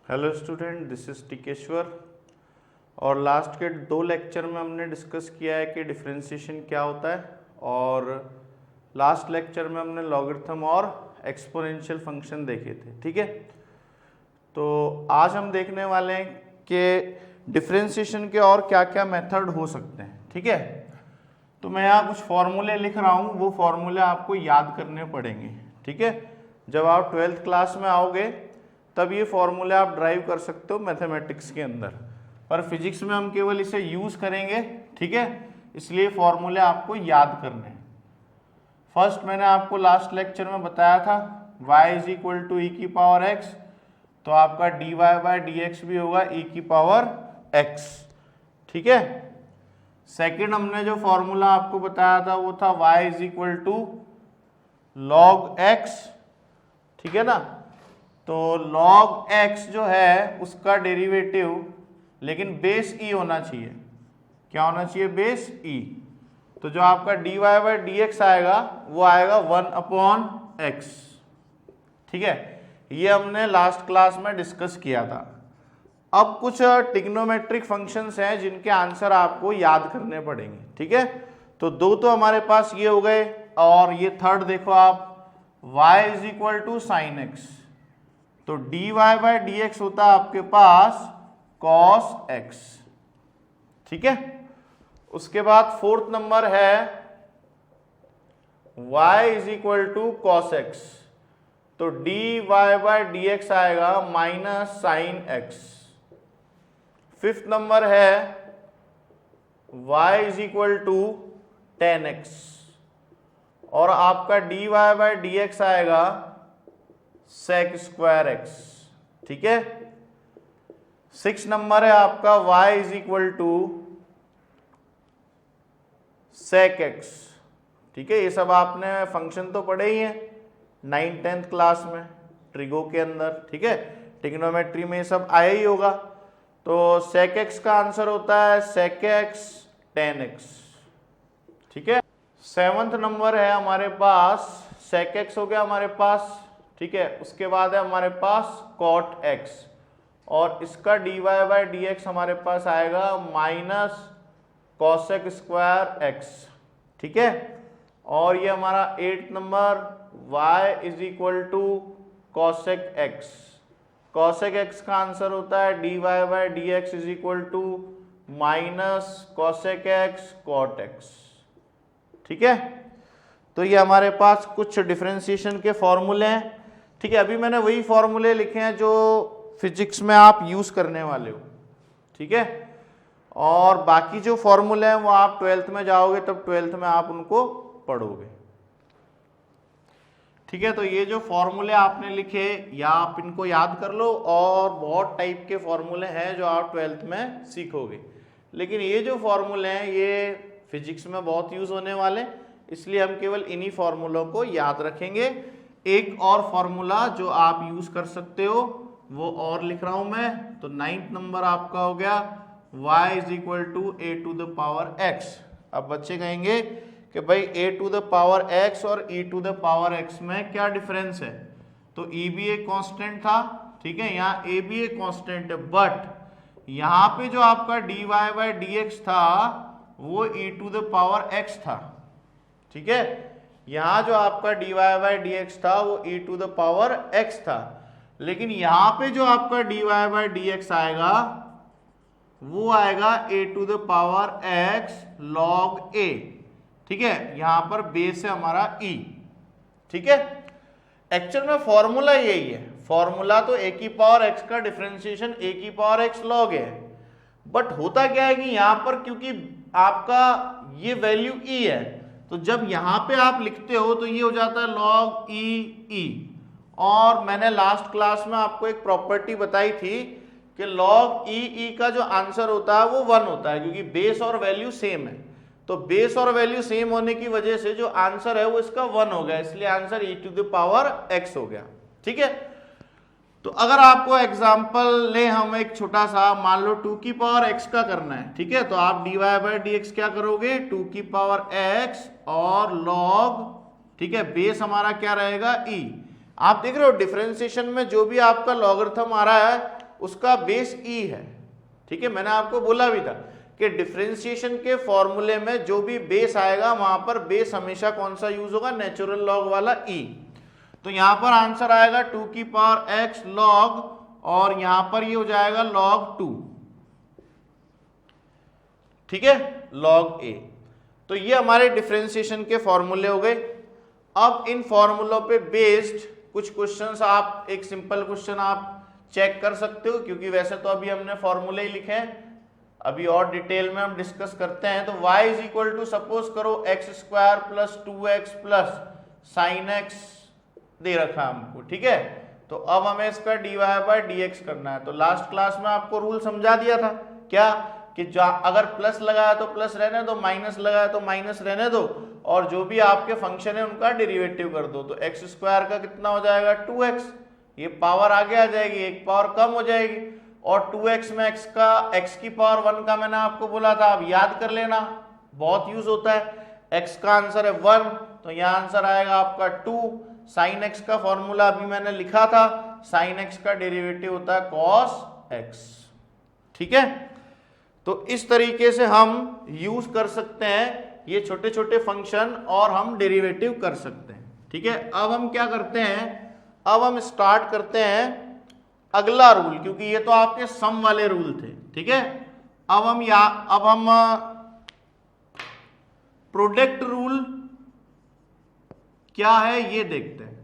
Hello student, this is Tikeshwar. और last के 2 lecture में हमने डिस्कस किया है कि डिफरेंशिएशन क्या होता है, और लास्ट लेक्चर में हमने लॉगरिथम और एक्सपोनेंशियल फंक्शन देखे थे। ठीक है, तो आज हम देखने वाले हैं कि डिफरेंशिएशन के और क्या क्या मेथड हो सकते हैं। ठीक है, तो मैं यहाँ कुछ फॉर्मूले लिख रहा हूँ, वो फॉर्मूले आपको याद करने पड़ेंगे। ठीक है, जब आप 12th क्लास में आओगे तब ये फॉर्मूले आप ड्राइव कर सकते हो मैथमेटिक्स के अंदर, पर फिजिक्स में हम केवल इसे यूज करेंगे। ठीक है, इसलिए फॉर्मूले आपको याद करने हैं। फर्स्ट मैंने आपको लास्ट लेक्चर में बताया था y इज इक्वल टू ई की पावर x, तो आपका dy बाय dx भी होगा e की पावर x। ठीक है, सेकेंड हमने जो फॉर्मूला आपको बताया था वो था y is equal to log x। ठीक है ना, तो log x जो है उसका डेरिवेटिव लेकिन बेस e होना चाहिए। क्या होना चाहिए? Base e। तो जो आपका dy बाय dx आएगा वो आएगा 1/x। ठीक है, ये हमने लास्ट क्लास में डिस्कस किया था। अब कुछ ट्रिग्नोमेट्रिक फंक्शंस हैं जिनके आंसर आपको याद करने पड़ेंगे। ठीक है, तो 2 तो हमारे पास ये हो गए, और ये थर्ड देखो आप, y is equal to sine x, तो dy बाय dx होता है आपके पास cos x। ठीक है, उसके बाद फोर्थ नंबर है y is equal to cos x, तो dy बाय dx आएगा minus sine x। Fifth number है y is equal to tan x, और आपका dy बाय dx आएगा sec स्क्वायर x। ठीक है, सिक्स नंबर है आपका y is equal to sec x। ठीक है, ये सब आपने फंक्शन तो पढ़े ही हैं 9th 10th क्लास में ट्रिगो के अंदर। ठीक है, ट्रिग्नोमेट्री में ये सब आया ही होगा। तो sec x का आंसर होता है sec x tan x। ठीक है, सेवंथ नंबर है हमारे पास sec x हो गया हमारे पास। ठीक है, उसके बाद है हमारे पास cot x, और इसका dy बाय dx हमारे पास आएगा माइनस cosec स्क्वायर x। ठीक है, और ये हमारा 8th नंबर y is equal to cosec x। cosec x का आंसर होता है dy by dx is equal to minus cosec x cot x। ठीक है, तो ये हमारे पास कुछ डिफरेंशिएशन के फॉर्मूले हैं। ठीक है, अभी मैंने वही फॉर्मूले लिखे हैं जो फिजिक्स में आप यूज करने वाले हो। ठीक है, और बाकी जो फॉर्मूले हैं वो आप 12th में जाओगे तब 12th में आप उनको पढ़ोगे। ठीक है, तो ये जो फॉर्मूले आपने लिखे या आप इनको याद कर लो, और बहुत टाइप के फॉर्मूले हैं जो आप 12th में सीखोगे, लेकिन ये जो फॉर्मूले हैं ये फिजिक्स में बहुत यूज होने वाले, इसलिए हम केवल इन्हीं फॉर्मूलों को याद रखेंगे। एक और फॉर्मूला जो आप यूज कर सकते हो वो और लिख रहा हूं मैं, तो 9th नंबर आपका हो गया y is equal to a to the power x। अब बच्चे कहेंगे कि भाई a to the power x और e to the power x में क्या डिफरेंस है? तो e भी एक कांस्टेंट था, ठीक है, यहाँ a भी एक कांस्टेंट है, बट यहाँ पे जो आपका dy बाय dx था वो e to the power x था। ठीक है, यहाँ जो आपका dy बाय dx था वो e to the power x था, लेकिन यहाँ पे जो आपका dy बाय dx आएगा वो आएगा a to the power x log a। ठीक है, यहाँ पर बेस है हमारा e। ठीक है, एक्चुअल में फॉर्मूला यही है, फॉर्मूला तो a की पावर x का डिफरेंशिएशन a की पावर x log है, बट होता क्या है कि यहाँ पर क्योंकि आपका ये वैल्यू e है, तो जब यहाँ पे आप लिखते हो तो ये हो जाता है log e। और मैंने लास्ट क्लास में आपको एक प्रॉपर्टी बताई थी कि log e का जो आंसर होता है वो 1 होता है, क्योंकि बेस और वैल्यू सेम है। तो बेस और वैल्यू सेम होने की वजह से जो आंसर है वो इसका 1 हो गया, इसलिए answer e to the power x हो गया। ठीक है, तो अगर आपको एग्जांपल ले हम एक छोटा सा, मान लो 2 की पावर x का करना है। ठीक है, तो आप dy बाय dx क्या करोगे? 2 की पावर x और log, ठीक है, बेस हमारा क्या रहेगा? e। आप देख रहे हो डिफरेंशिएशन में जो भी आपका लॉगरिथम आ रहा है उसका बेस ई है। ठीक है, मैंने आपको बोला भी था कि डिफरेंशिएशन के फॉर्मूले में जो भी बेस आएगा वहां पर बेस हमेशा कौन सा यूज होगा, नेचुरल लॉग वाला ई। तो यहां पर आंसर आएगा 2 की पावर x log, और यहां पर ये हो जाएगा log 2। ठीक है, log a। तो ये हमारे डिफरेंशिएशन के फॉर्मूले हो गए। अब इन फॉर्मूलों पे बेस्ड कुछ क्वेश्चंस, आप एक सिंपल क्वेश्चन आप चेक कर सकते हो, क्योंकि वैसे तो अभी हमने फॉर्मूले ही लिखे हैं, अभी और डिटेल में हम डिस्कस करते हैं। तो y is equal to, suppose करो x² plus 2x plus sine x दे रखा हमको। ठीक है, तो अब हमें इसका dy बाय dx करना है। तो लास्ट क्लास में आपको रूल समझा दिया था क्या, कि अगर प्लस लगाया तो प्लस रहने दो, माइनस लगाया तो माइनस रहने दो, और जो भी आपके फंक्शन है उनका डेरिवेटिव कर दो। तो x² का कितना हो जाएगा 2x, ये पावर आगे आ जाएगी, एक पावर कम हो जाएगी, और 2x में x की पावर 1 का मैंने आपको बोला था, अब याद कर लेना, बहुत यूज होता है। x का आंसर है 1, तो यहाँ आंसर आएगा आपका 2। साइन x का फॉर्मूला अभी मैंने लिखा था, साइन x का डेरिवेटिव होता है cos x। ठीक है, तो इस तरीके से हम यूज कर सकते हैं ये छोटे छोटे फंक्शन, और हम डेरिवेटिव कर सकते हैं। ठीक है, अब हम क्या करते हैं, अब हम स्टार्ट करते हैं अगला रूल, क्योंकि ये तो आपके सम वाले रूल थे। ठीक है, अब हम प्रोडक्ट रूल क्या है ये देखते हैं।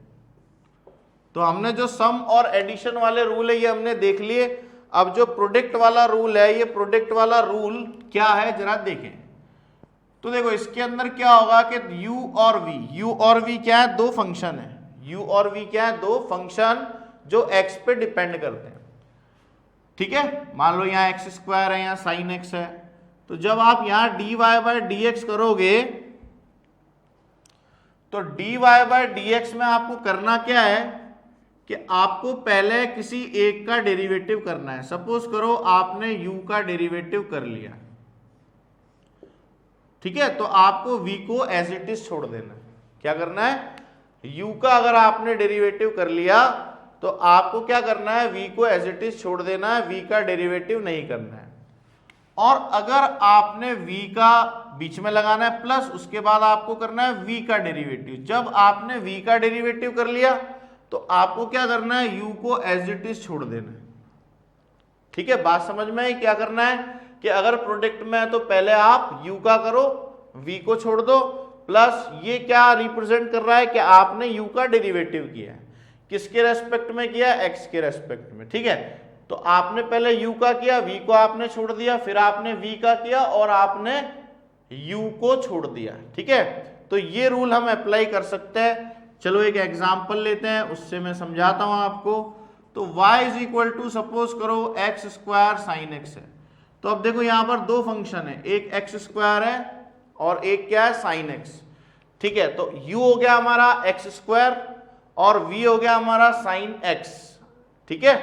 तो हमने जो सम और एडिशन वाले रूल है ये हमने देख लिए। अब जो प्रोडक्ट वाला रूल है, ये प्रोडक्ट वाला रूल क्या है जरा देखें। तो देखो इसके अंदर क्या होगा कि u और v क्या है, दो फंक्शन है। u और v क्या है, दो फंक्शन जो x पे डिपेंड करते हैं। ठीक है, मान लो यहाँ x² है, यहाँ sin x है। तो जब आप यहाँ dy बाय dx करोगे, तो dy बाय dx में आपको करना क्या है कि आपको पहले किसी एक का डेरिवेटिव करना है। सपोज करो आपने u का डेरिवेटिव कर लिया, ठीक है, तो आपको v को एज इट इज छोड़ देना है। क्या करना है, u का अगर आपने डेरिवेटिव कर लिया तो आपको क्या करना है, v को एज इट इज छोड़ देना है, v का डेरिवेटिव नहीं करना है। और अगर आपने v का बीच में लगाना है प्लस, उसके बाद आपको करना है v का डेरिवेटिव। जब आपने v का डेरिवेटिव कर लिया तो आपको क्या करना है, u को एज इट इज छोड़ देना है। ठीक है, बात समझ में आई। क्या करना है कि अगर प्रोडक्ट में है तो पहले आप u का करो, v को छोड़ दो, प्लस ये क्या रिप्रेजेंट कर रहा है कि आपने u का डेरिवेटिव किया है। किसके रेस्पेक्ट में किया, x के रेस्पेक्ट में। ठीक है, तो आपने पहले u का किया, v को आपने छोड़ दिया, फिर आपने v का किया और आपने u को छोड़ दिया। ठीक है, तो ये रूल हम अप्लाई कर सकते हैं। चलो एक एग्जांपल लेते हैं, उससे मैं समझाता हूं आपको। तो y is equal to, suppose करो x² sin x है। तो अब देखो यहां पर दो फंक्शन है, एक x² है और एक क्या है, sin x। ठीक है, तो u हो गया हमारा x² और v हो गया हमारा sin x। ठीक है,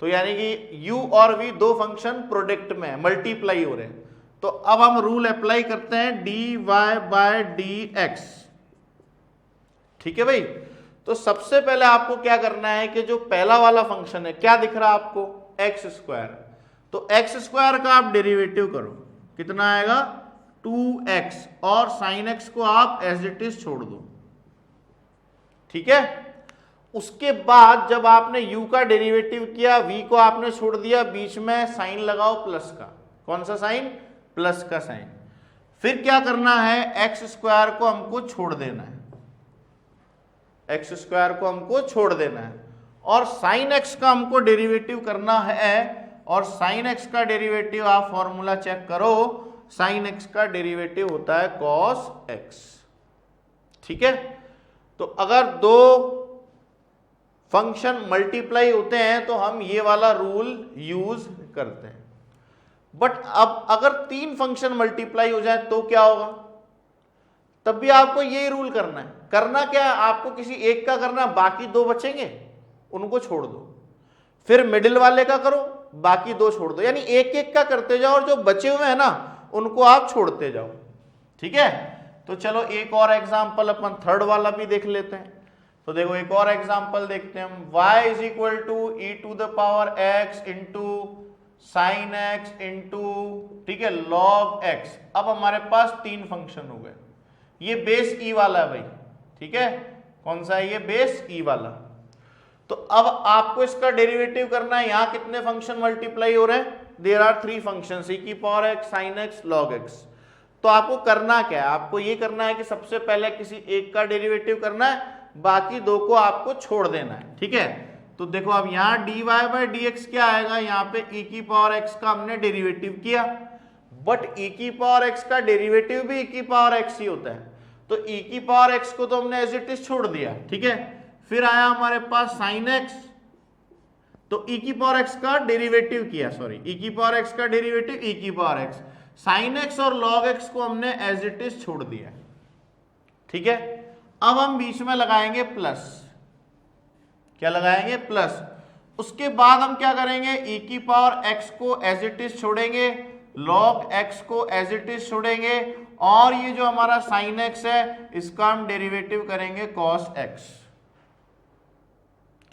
तो यानी कि u और v दो फंक्शन प्रोडक्ट में मल्टीप्लाई हो रहे हैं। तो अब हम रूल अप्लाई करते हैं dy बाय dx। ठीक है भाई, तो सबसे पहले आपको क्या करना है कि जो पहला वाला फंक्शन है, क्या दिख रहा है आपको, x²। तो x² का आप डेरिवेटिव करो, कितना आएगा 2x, और sin x को आप एज इट इज छोड़ दो। ठीक है, उसके बाद जब आपने u का डेरिवेटिव किया, v को आपने छोड़ दिया, बीच में साइन लगाओ प्लस का। कौन सा साइन, प्लस का साइन। फिर क्या करना है, x² को हमको छोड़ देना है, x² को हमको छोड़ देना है, और sin x का हमको डेरिवेटिव करना है। और sin x का डेरिवेटिव आप फॉर्मूला चेक करो, sin x का डेरिवेटिव होता है cos x। ठीक है, तो अगर दो फंक्शन मल्टीप्लाई होते हैं तो हम ये वाला रूल यूज करते हैं। बट अब अगर तीन फंक्शन मल्टीप्लाई हो जाए तो क्या होगा, तब भी आपको यही रूल करना है। करना क्या है, आपको किसी एक का करना, बाकी दो बचेंगे उनको छोड़ दो, फिर मिडिल वाले का करो, बाकी दो छोड़ दो, यानी एक एक का करते जाओ और जो बचे हुए हैं ना उनको आप छोड़ते जाओ। ठीक है, तो चलो एक और एग्जांपल अपन थर्ड वाला भी देख लेते हैं। तो देखो एक और एग्जांपल देखते हैं हम, y is equal to e to the power x into sine x into, ठीक है, log x। अब हमारे पास तीन फंक्शन हो गए। ये बेस e वाला है भाई, ठीक है, कौन सा है ये, बेस e वाला। तो अब आपको इसका डेरिवेटिव करना है। यहां कितने फंक्शन मल्टीप्लाई हो रहे हैं, there are three function, e की power x, sin x, log x। तो आपको करना क्या है, आपको ये करना है कि सबसे पहले किसी एक का डेरिवेटिव करना है, बाकी दो को आपको छोड़ देना है, ठीक है। तो देखो अब यहाँ dy बाई dx क्या आएगा, यहाँ पे e की पावर x का हमने डेरिवेटिव किया, बट e की पावर x का डेरिवेटिव भी e की पावर x ही होता है। तो e की पावर x को तो हमने एज इट इज छोड़ दिया, ठीक है। फिर आया हमारे पास sin x, तो e की पावर x का डेरिवेटिव किया, सॉरी, e की पावर x का डेरिवेटिव e की पावर x, sin x और log x को हमने एज इट इज छोड़ दिया, ठीक है। अब हम बीच में लगाएंगे प्लस, क्या लगाएंगे, प्लस। उसके बाद हम क्या करेंगे, e की पावर x को एज इट इज छोड़ेंगे, log x को एज इट इज छोड़ेंगे, और ये जो हमारा sin x है इसका हम डेरिवेटिव करेंगे cos x,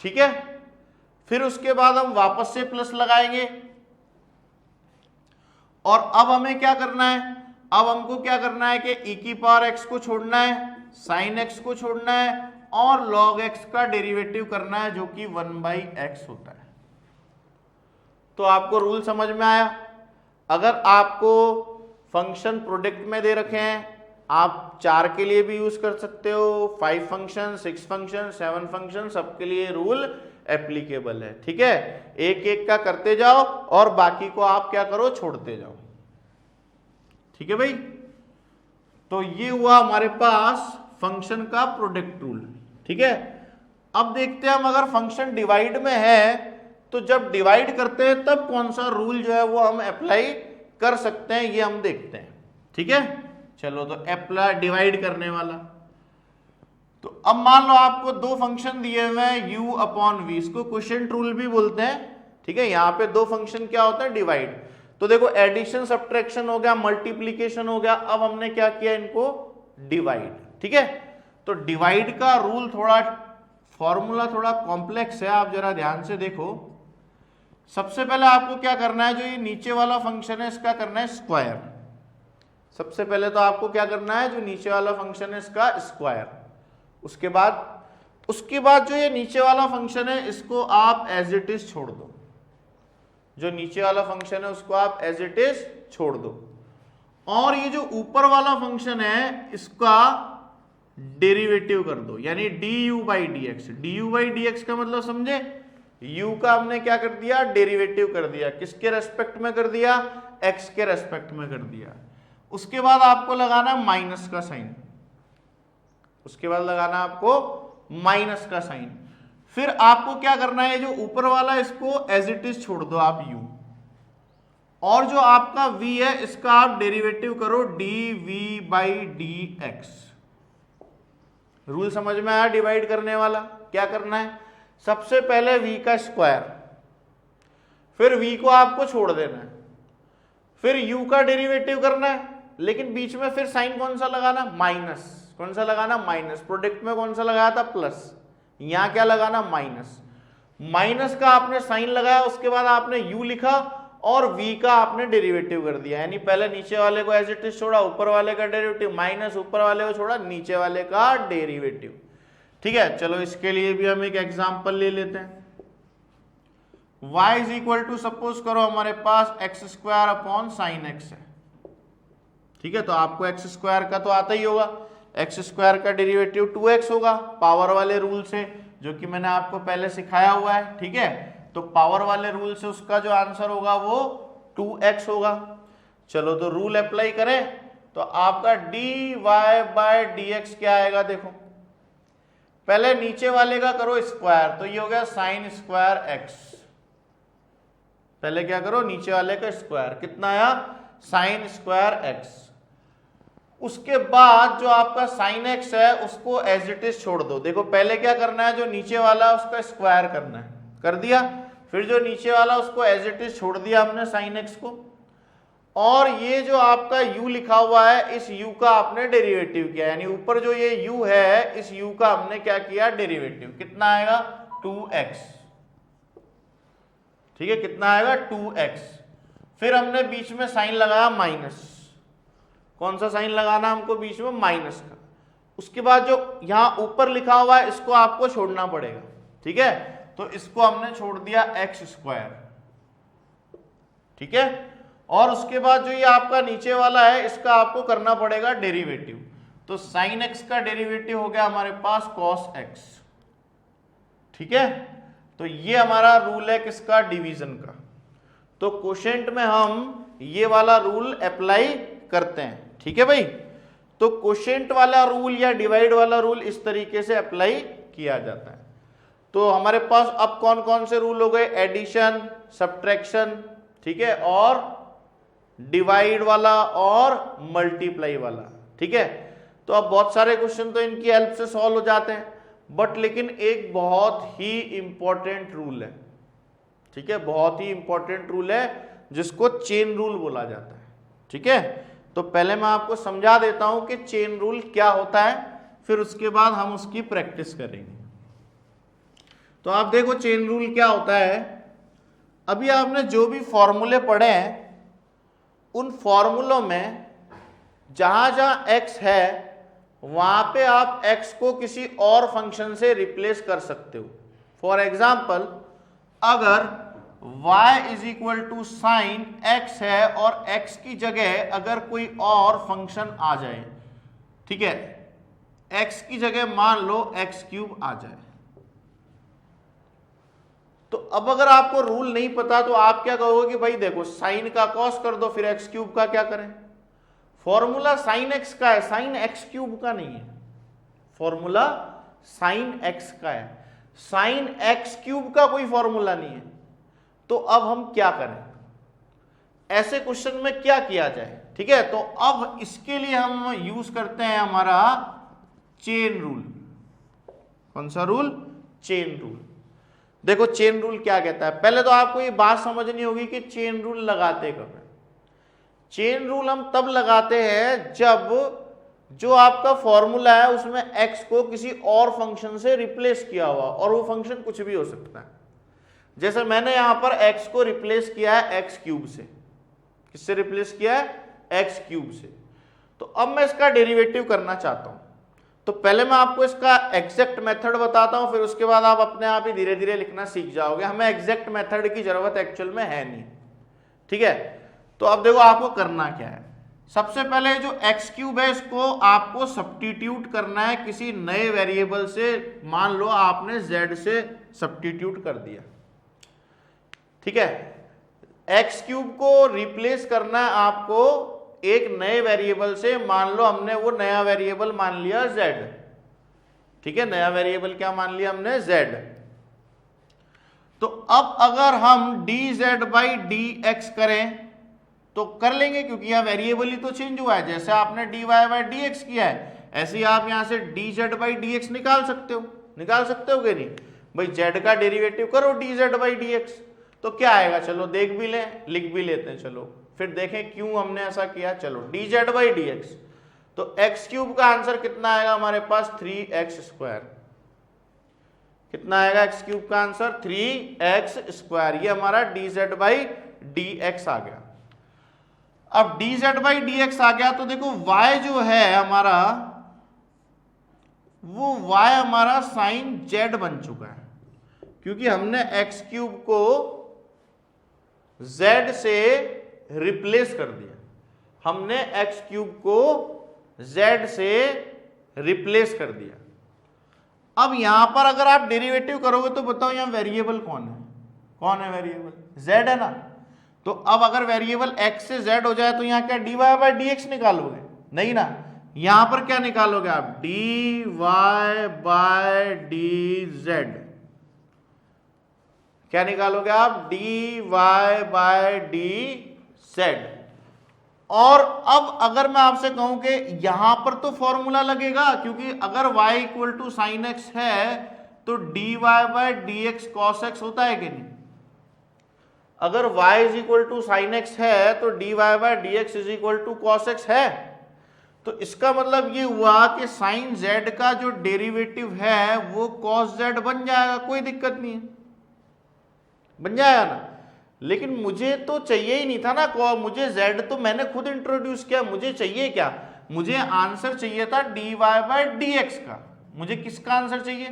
ठीक है। फिर उसके बाद हम वापस से प्लस लगाएंगे, और अब हमें क्या करना है, अब हमको क्या करना है कि e की पावर x को छोड़ना है, sin x को छोड़ना है, और log x का डेरिवेटिव करना है जो कि 1/x होता है। तो आपको रूल समझ में आया। अगर आपको फंक्शन प्रोडक्ट में दे रखे हैं, आप 4 के लिए भी यूज कर सकते हो, 5 फंक्शन, 6 फंक्शन, 7 फंक्शन, सबके लिए रूल एप्लीकेबल है, ठीक है। एक एक का करते जाओ और बाकी को आप क्या करो, छोड़ते जाओ, ठीक है भाई। तो ये हुआ हमारे पास फंक्शन का प्रोडक्ट रूल, ठीक है। अब देखते हैं हम, अगर फंक्शन डिवाइड में है तो जब डिवाइड करते हैं तब कौन सा रूल जो है वो हम अप्लाई कर सकते हैं, ये हम देखते हैं, ठीक है। चलो, तो अप्लाई डिवाइड करने वाला, तो अब मान लो आपको दो फंक्शन दिए हुए हैं u अपॉन v, इसको क्वोशिएंट रूल भी बोलते हैं, ठीक है। यहाँ पे दो फंक्शन क्या होता है, डिवाइड। तो देखो एडिशन सब्ट्रैक्शन हो गया, मल्टीप्लीकेशन हो गया, अब हमने क्या किया, इनको डिवाइड, ठीक है। तो डिवाइड का रूल थोड़ा, फॉर्मूला थोड़ा कॉम्प्लेक्स है, आप जरा ध्यान से देखो। सबसे पहले आपको क्या करना है, जो ये नीचे वाला फंक्शन है इसका करना है स्क्वायर। सबसे पहले तो आपको क्या करना है, जो नीचे वाला फंक्शन है इसका स्क्वायर। उसके बाद जो ये नीचे वाला फंक्शन है इसको आप एज इट इज छोड़ दो, जो नीचे वाला फंक्शन है उसको आप एज इट इज छोड़ दो, और ये जो ऊपर वाला फंक्शन है इसका डेरिवेटिव कर दो, यानी du by dx। du by dx का मतलब समझे, u का हमने क्या कर दिया, डेरिवेटिव कर दिया, किसके रेस्पेक्ट में कर दिया, x के रेस्पेक्ट में कर दिया। उसके बाद आपको लगाना माइनस का साइन, उसके बाद लगाना आपको माइनस का साइन। फिर आपको क्या करना है, जो ऊपर वाला इसको एज इट इज छोड़ दो आप u, और जो आपका v है इसका आप डेरिवेटिव करो dv बाई dx। रूल समझ में आया डिवाइड करने वाला। क्या करना है, सबसे पहले v का स्क्वायर, फिर v को आपको छोड़ देना है, फिर u का डेरिवेटिव करना है, लेकिन बीच में फिर साइन कौन सा लगाना, माइनस। कौन सा लगाना, माइनस। प्रोडक्ट में कौन सा लगाया था, प्लस। यहां क्या लगाना, माइनस। माइनस का आपने साइन लगाया, उसके बाद आपने u लिखा और v का आपने डेरिवेटिव कर दिया, यानी पहले नीचे वाले को एज इट इज छोड़ा, ऊपर वाले का डेरिवेटिव, माइनस ऊपर वाले को छोड़ा, नीचे वाले का डेरिवेटिव, ठीक है। चलो इसके लिए भी हम एक एग्जांपल ले लेते हैं। y is equal to, suppose करो हमारे पास x square upon sine x है, ठीक है। तो आपको एक्स स्क्वायर का तो आता ही होगा, एक्स स्क्वायर का डेरिवेटिव 2x होगा पावर वाले रूल से, जो कि मैंने आपको पहले सिखाया हुआ है, ठीक है। तो पावर वाले रूल से उसका जो आंसर होगा वो 2x होगा। चलो, तो रूल अप्लाई करें तो आपका dy बाय dx क्या आएगा, देखो पहले नीचे वाले का करो स्क्वायर, तो ये हो गया साइन स्क्वायर x। पहले क्या करो, नीचे वाले का स्क्वायर, कितना आया, साइन स्क्वायर x। उसके बाद जो आपका साइन x है उसको एज इट इज छोड़ दो। देखो पहले क्या करना है, जो नीचे वाला उसका स्क्वायर करना है, कर दिया। फिर जो नीचे वाला उसको एज इट इज छोड़ दिया हमने साइन x को। और ये जो आपका u लिखा हुआ है इस u का आपने डेरिवेटिव किया, यानी ऊपर जो ये u है इस u का हमने क्या किया डेरिवेटिव। कितना आएगा 2x, ठीक है, कितना आएगा 2x। फिर हमने बीच में साइन लगाया माइनस, कौन सा साइन लगाना हमको बीच में, माइनस का। उसके बाद जो यहां ऊपर लिखा हुआ है इसको आपको छोड़ना पड़ेगा, ठीक है, तो इसको हमने छोड़ दिया x स्क्वायर, ठीक है। और उसके बाद जो ये आपका नीचे वाला है इसका आपको करना पड़ेगा डेरिवेटिव, तो साइन x का डेरिवेटिव हो गया हमारे पास cos x, ठीक है। तो ये हमारा रूल है किसका, डिवीजन का। तो क्वोशिएंट में हम ये वाला रूल अप्लाई करते हैं, ठीक है भाई। तो क्वोशिएंट वाला रूल या डिवाइड वाला रूल इस तरीके से अप्लाई किया जाता है। तो हमारे पास अब कौन कौन से रूल हो गए, एडिशन, सब्ट्रैक्शन, ठीक है, और डिवाइड वाला और मल्टीप्लाई वाला, ठीक है। तो अब बहुत सारे क्वेश्चन तो इनकी हेल्प से सॉल्व हो जाते हैं, बट लेकिन एक बहुत ही इंपॉर्टेंट रूल है, ठीक है, बहुत ही इंपॉर्टेंट रूल है जिसको चेन रूल बोला जाता है, ठीक है। तो पहले मैं आपको समझा देता हूं कि चेन रूल क्या होता है, फिर उसके बाद हम उसकी प्रैक्टिस करेंगे। तो आप देखो चेन रूल क्या होता है। अभी आपने जो भी फॉर्मूले पढ़े हैं उन फॉर्मूलों में जहां जहां x है वहां पे आप x को किसी और फंक्शन से रिप्लेस कर सकते हो। फॉर एग्जाम्पल, अगर y is equal to sine x है और x की जगह अगर कोई और फंक्शन आ जाए, ठीक है, x की जगह मान लो x क्यूब आ जाए, तो अब अगर आपको रूल नहीं पता तो आप क्या कहोगे कि भाई देखो साइन का कॉस कर दो, फिर एक्स क्यूब का क्या करें। फॉर्मूला साइन एक्स का है, साइन एक्स क्यूब का नहीं है, फॉर्मूला साइन एक्स का है, साइन एक्स क्यूब का कोई फॉर्मूला नहीं है। तो अब हम क्या करें, ऐसे क्वेश्चन में क्या किया जाए, ठीक है। तो अब इसके लिए हम यूज करते हैं हमारा चेन रूल। कौन सा रूल, चेन रूल। देखो चेन रूल क्या कहता है, पहले तो आपको ये बात समझनी होगी कि चेन रूल लगाते कब है। चेन रूल हम तब लगाते हैं जब जो आपका फॉर्मूला है उसमें x को किसी और फंक्शन से रिप्लेस किया हुआ, और वो फंक्शन कुछ भी हो सकता है। जैसे मैंने यहां पर x को रिप्लेस किया है एक्स क्यूब से, किससे रिप्लेस किया है, एक्स क्यूब से। तो अब मैं इसका डेरिवेटिव करना चाहता हूं, तो पहले मैं आपको इसका एग्जैक्ट मेथड बताता हूं, फिर उसके बाद आप अपने आप ही धीरे धीरे लिखना सीख जाओगे। हमें एग्जैक्ट मेथड की जरूरत एक्चुअल में है नहीं, ठीक है। तो अब देखो आपको करना क्या है। सबसे पहले जो एक्स क्यूब है इसको आपको सब्स्टिट्यूट करना है किसी नए वेरिएबल से। मान लो आपने z से सब्स्टिट्यूट कर दिया, ठीक है। एक्स क्यूब को रिप्लेस करना है आपको एक नए वेरिएबल से। मान लो हमने वो नया वेरिएबल मान लिया z, ठीक है, नया वेरिएबल क्या मान लिया हमने, z। तो अब अगर हम dz बाई dx करें तो कर लेंगे, क्योंकि यह वेरिएबल ही तो चेंज हुआ है। जैसे आपने dy बाई dx किया है ऐसे ही आप यहां से dz बाई dx निकाल सकते हो, निकाल सकते हो कि नहीं भाई। z का डेरिवेटिव करो dz बाई dx, तो क्या आएगा, चलो देख भी लें, लिख भी लेते हैं, चलो फिर देखें क्यों हमने ऐसा किया। चलो dz बाई dx, तो एक्स क्यूब का आंसर कितना आएगा हमारे पास, 3x स्क्वायर। कितना आएगा एक्स क्यूब का आंसर, 3x स्क्वायर। ये हमारा dz बाई dx आ गया। अब dz बाई dx आ गया तो देखो y जो है हमारा, वो y हमारा साइन z बन चुका है, क्योंकि हमने x क्यूब को z से रिप्लेस कर दिया। हमने x क्यूब को z से रिप्लेस कर दिया। अब यहां पर अगर आप डेरिवेटिव करोगे तो बताओ यहां वेरिएबल कौन है, कौन है वेरिएबल, z है ना। तो अब अगर वेरिएबल x से z हो जाए तो यहां क्या dy बाई dx निकालोगे, नहीं ना। यहां पर क्या निकालोगे आप, dy बाई dz। क्या निकालोगे आप, dy बाई dz। और अब अगर मैं आपसे कहूं कि यहां पर तो फॉर्मूला लगेगा, क्योंकि अगर y equal to sine x है तो dy by dx cos x होता है कि नहीं। अगर y is equal to sine x है तो dy by d x is equal to cos x है। तो इसका मतलब ये हुआ कि साइन z का जो डेरिवेटिव है वो cos z बन जाएगा, कोई दिक्कत नहीं है, बन जाएगा ना। लेकिन मुझे तो चाहिए ही नहीं था ना, मुझे z तो मैंने खुद इंट्रोड्यूस किया, मुझे चाहिए क्या, मुझे आंसर चाहिए था dy बाय डी एक्स का। मुझे किसका आंसर चाहिए,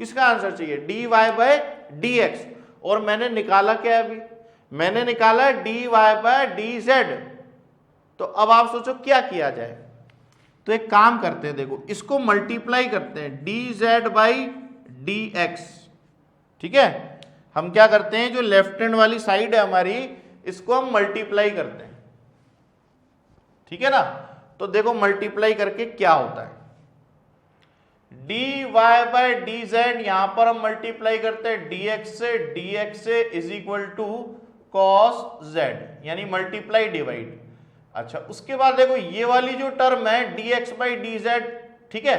किसका आंसर चाहिए, dy बाय डी एक्स। और मैंने निकाला क्या अभी, मैंने निकाला dy बाय dz। तो अब आप सोचो क्या किया जाए, तो एक काम करते हैं, देखो इसको मल्टीप्लाई करते हैं dz बाई dx, ठीक है। हम क्या करते हैं, जो लेफ्ट हैंड वाली साइड है हमारी, इसको हम मल्टीप्लाई करते हैं, ठीक है ना। तो देखो मल्टीप्लाई करके क्या होता है, dy बाय dz, यहां पर हम मल्टीप्लाई करते हैं dx से is equal to cos z, यानी मल्टीप्लाई डिवाइड। अच्छा, उसके बाद देखो ये वाली जो टर्म है dx बाई dz, ठीक है,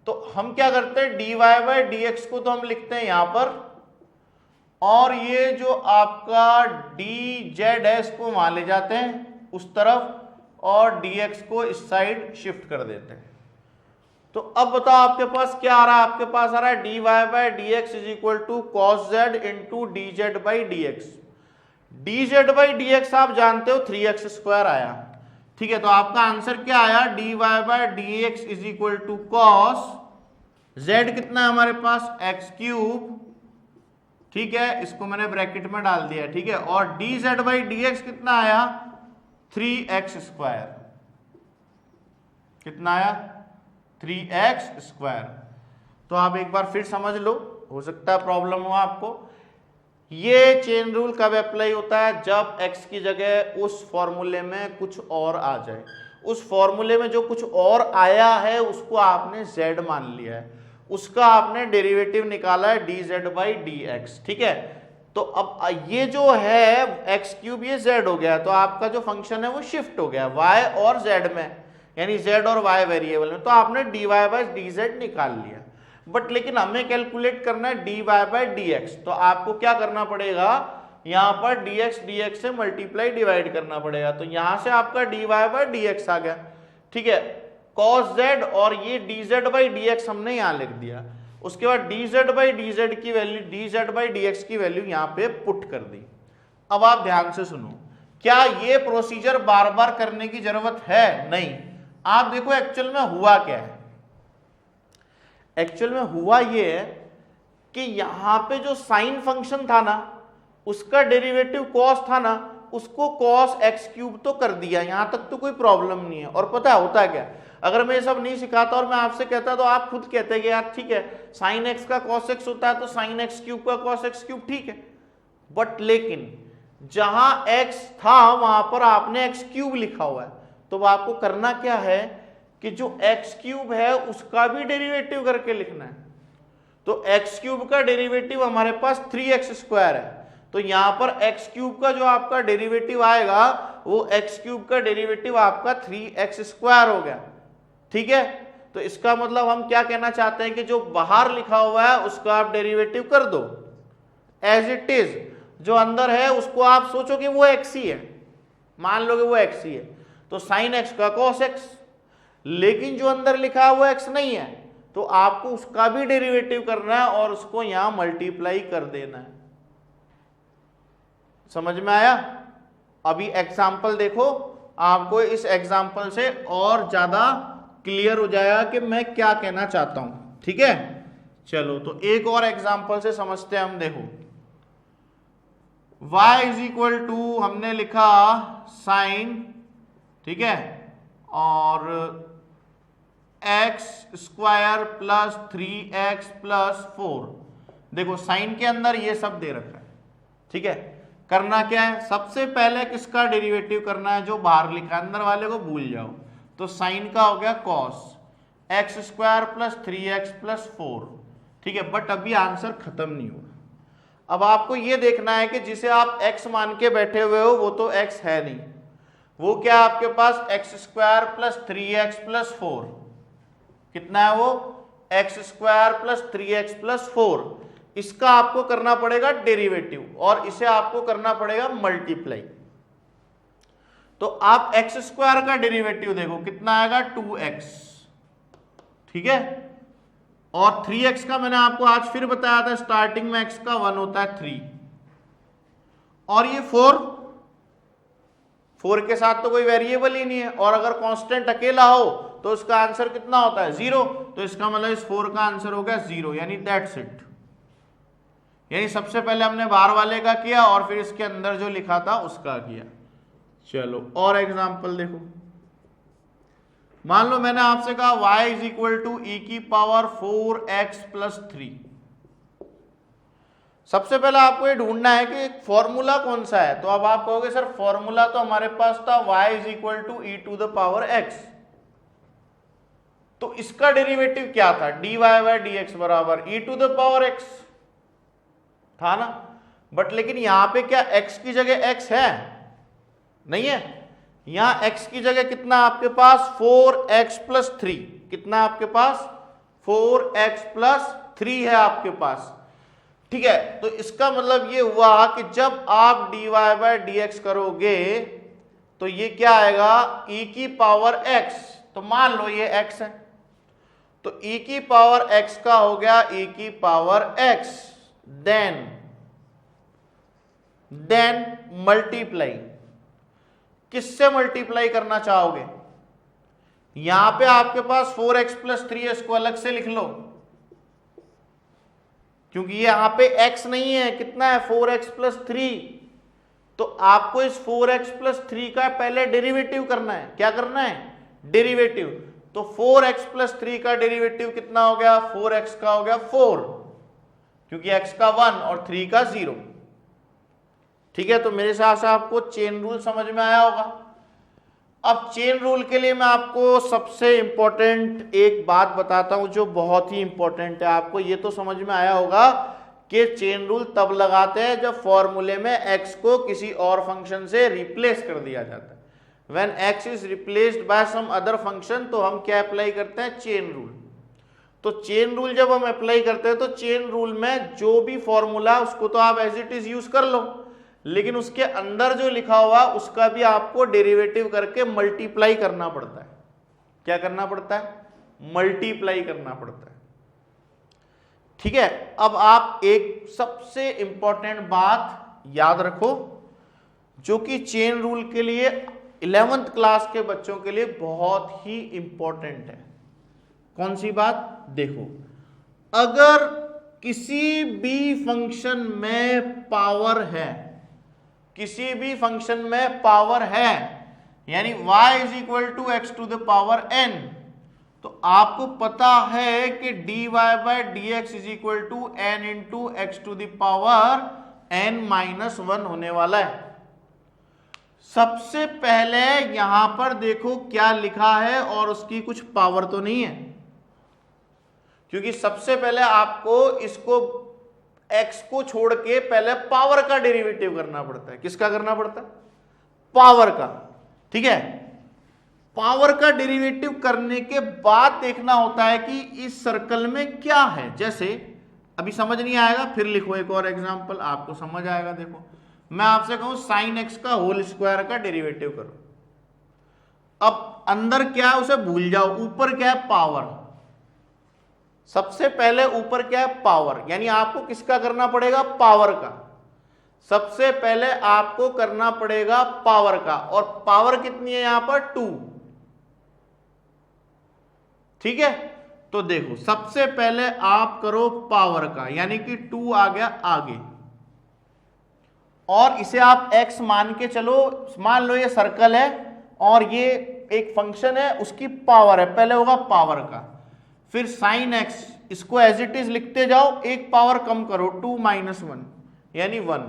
तो हम क्या करते हैं dy बाई dx को तो हम लिखते हैं यहां पर, और ये जो आपका dz है इसको वहां ले जाते हैं उस तरफ, और dx को इस साइड शिफ्ट कर देते हैं। तो अब बताओ आपके पास क्या आ रहा है, आपके पास आ रहा है dy by dx is equal to cos z into dz by dx। dz by dx आप जानते हो 3x स्क्वायर आया, ठीक है। तो आपका आंसर क्या आया, dy by dx is equal to cos z, कितना है हमारे पास x क्यूब, ठीक है, इसको मैंने ब्रैकेट में डाल दिया, ठीक है। और dz बाई dx कितना आया, 3x स्क्वायर, कितना आया 3x स्क्वायर। तो आप एक बार फिर समझ लो, हो सकता है प्रॉब्लम हो आपको। ये चेन रूल कब अप्लाई होता है, जब x की जगह उस फॉर्मूले में कुछ और आ जाए। उस फॉर्मूले में जो कुछ और आया है उसको आपने z मान लिया है, उसका आपने डेरिवेटिव निकाला है dz बाई dx, ठीक है। तो अब ये जो है x क्यूब, ये z हो गया, तो आपका जो फंक्शन है वो शिफ्ट हो गया y और z में, यानी z और y वेरिएबल में। तो आपने dy बाई dz निकाल लिया, बट लेकिन हमें कैलकुलेट करना है dy बाई dx। तो आपको क्या करना पड़ेगा, यहां पर dx से मल्टीप्लाई डिवाइड करना पड़ेगा। तो यहां से आपका dy बाई dx आ गया, ठीक है, cos z, और ये dz बाई dx हमने यहां लिख दिया। उसके बाद dz बाई dz की वैल्यू, dz बाई dx की वैल्यू यहां पे पुट कर दी। अब आप ध्यान से सुनो, क्या ये प्रोसीजर बार बार करने की जरूरत है, नहीं। आप देखो एक्चुअल में हुआ क्या है, एक्चुअल में हुआ ये है कि यहां पे जो साइन फंक्शन था ना, उसका डेरिवेटिव कॉस था ना, उसको कॉस एक्स क्यूब तो कर दिया, यहां तक तो कोई प्रॉब्लम नहीं है। और पता होता क्या, अगर मैं ये सब नहीं सिखाता और मैं आपसे कहता तो आप खुद कहते कि यार ठीक है, साइन एक्स का कॉस एक्स होता है तो साइन एक्स क्यूब का कॉस एक्स क्यूब, ठीक है। बट लेकिन जहां एक्स था वहां पर आपने एक्स क्यूब लिखा हुआ है, तो आपको करना क्या है कि जो एक्स क्यूब है उसका भी डेरिवेटिव करके लिखना है। तो एक्स क्यूब का डेरिवेटिव हमारे पास 3x स्क्वायर है, तो यहां पर एक्स क्यूब का जो आपका डेरिवेटिव आएगा वो एक्स क्यूब का डेरिवेटिव आपका 3x स्क्वायर हो गया, ठीक है। तो इसका मतलब हम क्या कहना चाहते हैं कि जो बाहर लिखा हुआ है उसका आप डेरिवेटिव कर दो एज इट इज, जो अंदर है उसको आप सोचो कि वो x ही है, मान लो कि वो x ही है, तो साइन x का cos x। लेकिन जो अंदर लिखा हुआ x नहीं है, तो आपको उसका भी डेरिवेटिव करना है और उसको यहां मल्टीप्लाई कर देना है। समझ में आया? अभी एग्जाम्पल देखो, आपको इस एग्जाम्पल से और ज्यादा क्लियर हो जाएगा कि मैं क्या कहना चाहता हूं, ठीक है। चलो तो एक और एग्जाम्पल से समझते हैं हम। देखो y इज इक्वल टू हमने लिखा साइन, ठीक है, और x square plus 3x plus 4। देखो साइन के अंदर ये सब दे रखा है, ठीक है। करना क्या है, सबसे पहले किसका डेरिवेटिव करना है, जो बाहर लिखा है, अंदर वाले को भूल जाओ। तो साइन का हो गया cos x square plus 3x plus 4, ठीक है। बट अभी आंसर खत्म नहीं हुआ। अब आपको ये देखना है कि जिसे आप x मान के बैठे हुए हो वो तो x है नहीं, वो क्या आपके पास x square plus 3x plus 4, कितना है वो x square plus 3x plus 4। इसका आपको करना पड़ेगा डेरिवेटिव और इसे आपको करना पड़ेगा मल्टीप्लाई। तो आप एक्स स्क्वायर का डेरिवेटिव देखो कितना आएगा 2x, ठीक है, और 3x का मैंने आपको आज फिर बताया था स्टार्टिंग में x का 1 होता है 3, और ये 4 के साथ तो कोई वेरिएबल ही नहीं है, और अगर कांस्टेंट अकेला हो तो उसका आंसर कितना होता है 0, तो इसका मतलब इस 4 का आंसर हो गया 0, यानी दैट्स इट। यानी सबसे पहले हमने बाहर वाले का किया और फिर इसके अंदर जो लिखा था उसका किया। चलो और एग्जांपल देखो, मान लो मैंने आपसे कहा y इज इक्वल टू ई की पावर 4x प्लस 3। सबसे पहले आपको ये ढूंढना है कि फॉर्मूला कौन सा है। तो अब आप कहोगे सर फॉर्मूला तो हमारे पास था y is equal to e to the power x, तो इसका डेरिवेटिव क्या था dy बाय dx बराबर ई टू द पावर x था ना। बट लेकिन यहां पे क्या x की जगह x है? नहीं है। यहां x की जगह कितना आपके पास 4x प्लस 3, कितना आपके पास 4x प्लस 3 है आपके पास, ठीक है। तो इसका मतलब ये हुआ कि जब आप dy बाय dx करोगे तो ये क्या आएगा e की पावर x, तो मान लो ये x है, तो e की पावर x का हो गया e की पावर x, देन मल्टीप्लाई, किससे मल्टीप्लाई करना चाहोगे? यहां पे आपके पास 4x प्लस 3 है, इसको अलग से लिख लो क्योंकि ये यहां पे x नहीं है, कितना है 4x प्लस 3, तो आपको इस 4x प्लस 3 का पहले डेरिवेटिव करना है। क्या करना है? डेरिवेटिव। तो 4x प्लस 3 का डेरिवेटिव कितना हो गया? 4x का हो गया 4, क्योंकि x का 1 और 3 का 0, ठीक है। तो मेरे हिसाब से आपको चेन रूल समझ में आया होगा। अब चेन रूल के लिए मैं आपको सबसे इंपॉर्टेंट एक बात बताता हूं जो बहुत ही इंपॉर्टेंट है। आपको ये तो समझ में आया होगा कि चेन रूल तब लगाते हैं जब फॉर्मूले में x को किसी और फंक्शन से रिप्लेस कर दिया जाता है। When x is replaced by some other function, तो हम क्या अप्लाई करते हैं? Chain rule. तो चेन रूल जब हम अप्लाई करते हैं तो चेन रूल में जो भी फॉर्मूला उसको तो आप एज इट इज यूज कर लो, लेकिन उसके अंदर जो लिखा हुआ उसका भी आपको डेरिवेटिव करके मल्टीप्लाई करना पड़ता है। क्या करना पड़ता है? मल्टीप्लाई करना पड़ता है, ठीक है। अब आप एक सबसे इंपॉर्टेंट बात याद रखो जो कि चेन रूल के लिए 11th क्लास के बच्चों के लिए बहुत ही इंपॉर्टेंट है। कौन सी बात? देखो, अगर किसी भी फंक्शन में पावर है, किसी भी फंक्शन में पावर है, यानी y is equal to x to the power n, तो आपको पता है कि dy by dx is equal to n into x to the power n माइनस 1 होने वाला है। सबसे पहले यहां पर देखो क्या लिखा है और उसकी कुछ पावर तो नहीं है, क्योंकि सबसे पहले आपको इसको x को छोड़ के पहले पावर का डेरिवेटिव करना पड़ता है। किसका करना पड़ता है? पावर का, ठीक है। पावर का डेरिवेटिव करने के बाद देखना होता है कि इस सर्कल में क्या है। जैसे अभी समझ नहीं आएगा, फिर लिखो एक और एग्जांपल, आपको समझ आएगा। देखो, मैं आपसे कहूं साइन एक्स का होल स्क्वायर का डेरिवेटिव करो। अब अंदर क्या है उसे भूल जाओ, ऊपर क्या है? पावर। सबसे पहले ऊपर क्या है? पावर, यानी आपको किसका करना पड़ेगा? पावर का। सबसे पहले आपको करना पड़ेगा पावर का, और पावर कितनी है यहां पर? 2, ठीक है। तो देखो, सबसे पहले आप करो पावर का, यानी कि 2 आ गया आगे, और इसे आप x मान के चलो। मान लो ये सर्कल है और ये एक फंक्शन है, उसकी पावर है, पहले होगा पावर का, फिर साइन x, इसको एज इट इज लिखते जाओ, एक पावर कम करो, 2 माइनस 1 यानी 1।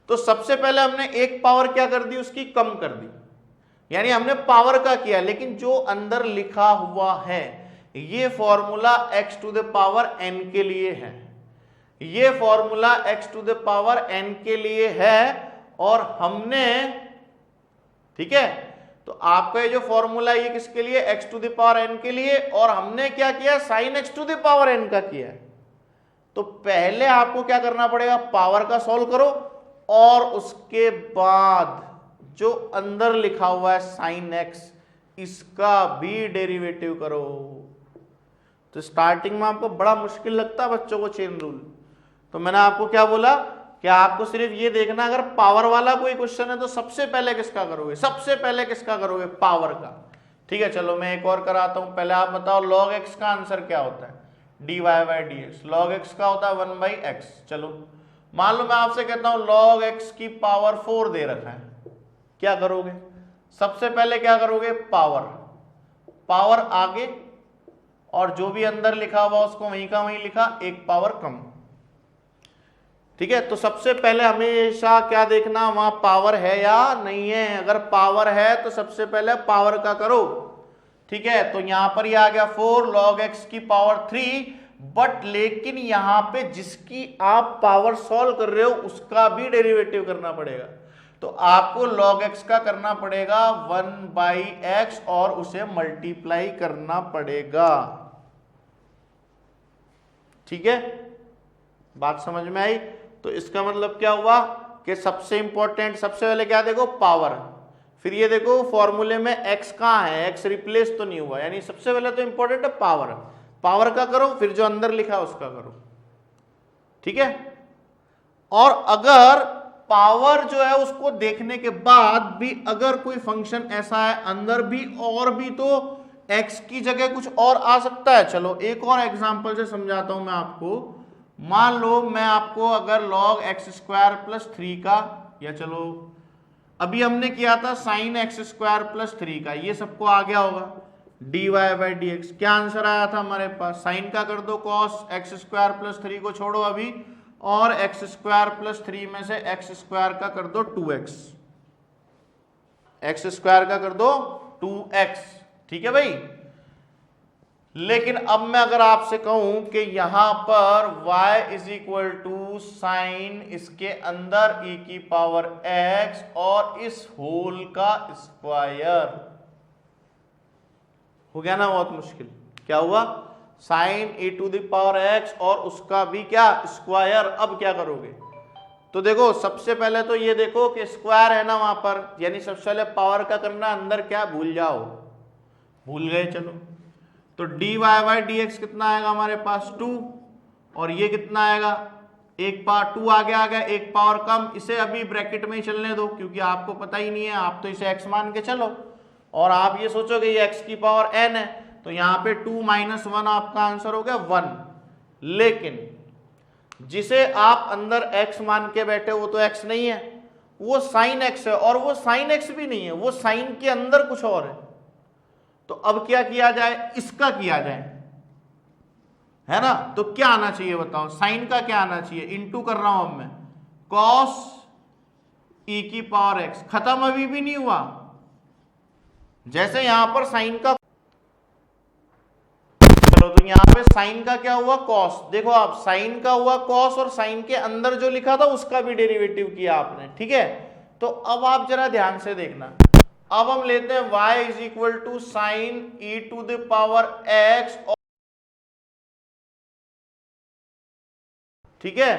तो सबसे पहले हमने एक पावर क्या कर दी? उसकी कम कर दी, यानी हमने पावर का किया, लेकिन जो अंदर लिखा हुआ है ये formula x to the power n के लिए है, ये formula x to the power n के लिए है, और हमने, ठीक है, तो आपका ये जो फॉर्मूला ये किसके लिए? x to the power n के लिए, और हमने क्या किया? Sine x to the power n का किया है। तो पहले आपको क्या करना पड़ेगा, पावर का सॉल्व करो और उसके बाद जो अंदर लिखा हुआ है साइन एक्स, इसका भी डेरिवेटिव करो। तो स्टार्टिंग में आपको बड़ा मुश्किल लगता है बच्चों को चेन रूल, तो मैंने आपको क्या बोला कि आपको सिर्फ ये देखना, अगर पावर वाला कोई क्वेश्चन है तो सबसे पहले किसका करोगे, सबसे पहले किसका करोगे, पावर का। ठीक है, चलो मैं एक और कराता हूं। पहले आप बताओ log x का आंसर क्या होता है, dy by dx। log x का होता है 1 बाई एक्स। चलो मान लो मैं आपसे कहता हूं log x की पावर 4 दे रखा है, क्या करोगे, सबसे पहले क्या करोगे, पावर आगे और जो भी अंदर लिखा हुआ उसको वहीं का वहीं लिखा, एक पावर कम। ठीक है, तो सबसे पहले हमेशा क्या देखना, वहां पावर है या नहीं है। अगर पावर है तो सबसे पहले पावर का करो। ठीक है, तो यहां पर ये आ गया 4 log x की पावर 3, बट लेकिन यहां पे जिसकी आप पावर सॉल्व कर रहे हो उसका भी डेरिवेटिव करना पड़ेगा। तो आपको log x का करना पड़ेगा 1 बाई एक्स और उसे मल्टीप्लाई करना पड़ेगा। ठीक है, बात समझ में आई। तो इसका मतलब क्या हुआ कि सबसे इंपॉर्टेंट, सबसे पहले क्या देखो, पावर। फिर ये देखो फॉर्मूले में x कहां है, x रिप्लेस तो नहीं हुआ, यानी सबसे पहले तो इंपॉर्टेंट है पावर का करो, फिर जो अंदर लिखा है उसका करो। ठीक है, और अगर पावर जो है उसको देखने के बाद भी अगर कोई फंक्शन ऐसा है अंदर भी और भी, तो x की जगह कुछ और आ सकता है। चलो एक और एग्जांपल से समझाता हूं मैं आपको। मान लो मैं आपको अगर log x स्क्वायर प्लस 3 का, या चलो अभी हमने किया था साइन एक्स स्क्वायर प्लस 3 का, ये सबको आ गया होगा, dy बाई dx। क्या आंसर आया था हमारे पास, साइन का कर दो cos x स्क्वायर प्लस 3 को छोड़ो अभी, और x स्क्वायर प्लस 3 में से x स्क्वायर का कर दो 2x, x स्क्वायर का कर दो 2x। ठीक है भाई, लेकिन अब मैं अगर आपसे कहूं कि यहां पर y is equal to sine इसके अंदर e की पावर x और इस होल का स्क्वायर, हो गया ना बहुत मुश्किल। क्या हुआ, sine e to the power x और उसका भी क्या, स्क्वायर। अब क्या करोगे, तो देखो सबसे पहले तो ये देखो कि स्क्वायर है ना वहां पर, यानी सबसे पहले पावर का करना, अंदर क्या भूल जाओ, भूल गए चलो। तो dy बाई dx कितना आएगा हमारे पास 2, और ये कितना आएगा, एक पावर 2 आगे आ गया, एक पावर कम। इसे अभी ब्रैकेट में ही चलने दो क्योंकि आपको पता ही नहीं है, आप तो इसे x मान के चलो और आप ये सोचोगे ये x की पावर n है, तो यहाँ पे 2 माइनस 1 आपका आंसर हो गया 1। लेकिन जिसे आप अंदर x मान के बैठे वो तो x नहीं है, वो साइन x है, और वो साइन x भी नहीं है, वो साइन के अंदर कुछ और है। तो अब क्या किया जाए, इसका किया जाए, है ना। तो क्या आना चाहिए बताओ, साइन का क्या आना चाहिए, इनटू कर रहा हूं अब मैं, कॉस e की पावर x, खत्म अभी भी नहीं हुआ। जैसे यहां पर साइन का, चलो तो यहां पे साइन का क्या हुआ, कॉस। देखो आप, साइन का हुआ कॉस और साइन के अंदर जो लिखा था उसका भी डेरिवेटिव किया आपने। ठीक है, तो अब आप जरा ध्यान से देखना। अब हम लेते हैं y is equal to sine e to the power x। ठीक है,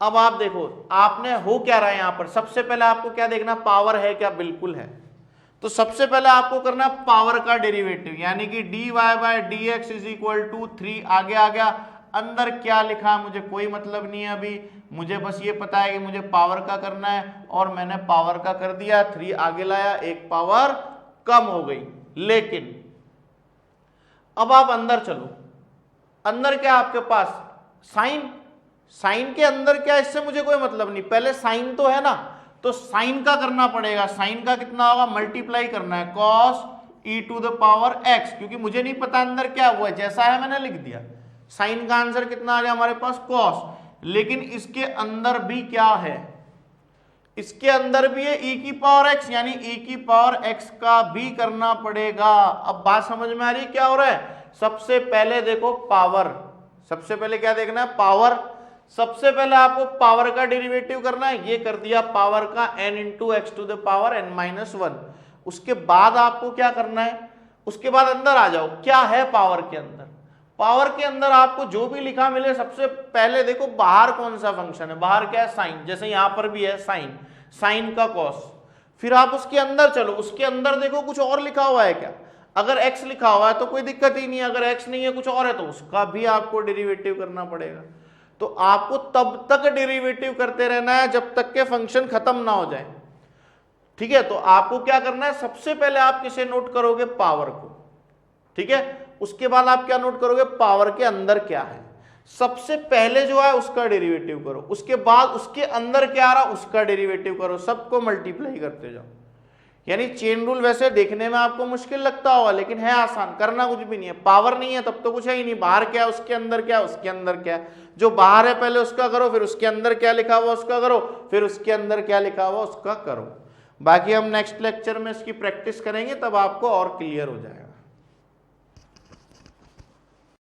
अब आप देखो आपने हो क्या रहा है यहां पर, सबसे पहले आपको क्या देखना, पावर है क्या, बिल्कुल है। तो सबसे पहले आपको करना पावर का डेरिवेटिव, यानी कि dy by dx is equal to 3, आगे आ गया। अंदर क्या लिखा मुझे कोई मतलब नहीं है अभी, मुझे बस ये पता है कि मुझे पावर का करना है और मैंने पावर का कर दिया, 3 आगे लाया, एक पावर कम हो गई। लेकिन अब आप अंदर चलो, अंदर क्या आपके पास, साइन के अंदर क्या, इससे मुझे कोई मतलब नहीं, पहले साइन तो है ना, तो साइन का करना पड़ेगा। साइन का कितना होगा, मल्टीप्लाई करना है cos e to the power x, क्योंकि मुझे नहीं पता अंदर क्या हुआ, जैसा है मैंने लिख दिया। साइन का आंसर कितना आ गया हमारे पास, cos। लेकिन इसके अंदर भी क्या है, इसके अंदर भी है e की पावर x, यानी e की पावर x का भी करना पड़ेगा। अब बात समझ में आ रही है क्या हो रहा है। सबसे पहले देखो पावर, सबसे पहले क्या देखना है, पावर। सबसे पहले आपको पावर का डेरिवेटिव करना है, ये कर दिया पावर का n into x to the power n माइनस 1। उसके बाद आपको क्या करना है, उसके बाद अंदर आ जाओ, क्या है पावर के अंदर, पावर के अंदर आपको जो भी लिखा मिले सबसे पहले देखो बाहर कौन सा फंक्शन है, बाहर क्या है साइन, जैसे यहां पर भी है साइन, साइन का कॉस। फिर आप उसके अंदर चलो, उसके अंदर देखो कुछ और लिखा हुआ है क्या, अगर x लिखा हुआ है तो कोई दिक्कत ही नहीं है, अगर x नहीं है कुछ और है तो उसका भी आपको डेरिवेटिव करना पड़ेगा। तो आपको तब तक डेरिवेटिव करते रहना है जब तक के फंक्शन खत्म ना हो जाए, ठीक है। तो आपको क्या करना है, सबसे पहले आप किसे नोट करोगे, पावर को, ठीक है। उसके बाद आप क्या नोट करोगे, पावर के अंदर क्या है, सबसे पहले जो है उसका डेरिवेटिव करो, उसके बाद उसके अंदर क्या आ रहा उसका डेरिवेटिव करो, सबको मल्टीप्लाई करते जाओ। यानी चेन रूल वैसे देखने में आपको मुश्किल लगता होगा लेकिन है आसान, करना कुछ भी नहीं है। पावर नहीं है तब तो कुछ है ही नहीं, बाहर क्या है उसके अंदर क्या है उसके अंदर क्या है, जो बाहर है पहले उसका करो, फिर उसके अंदर क्या लिखा हुआ उसका करो, फिर उसके अंदर क्या लिखा हुआ उसका करो। बाकी हम नेक्स्ट लेक्चर में इसकी प्रैक्टिस करेंगे तब आपको और क्लियर हो जाएगा।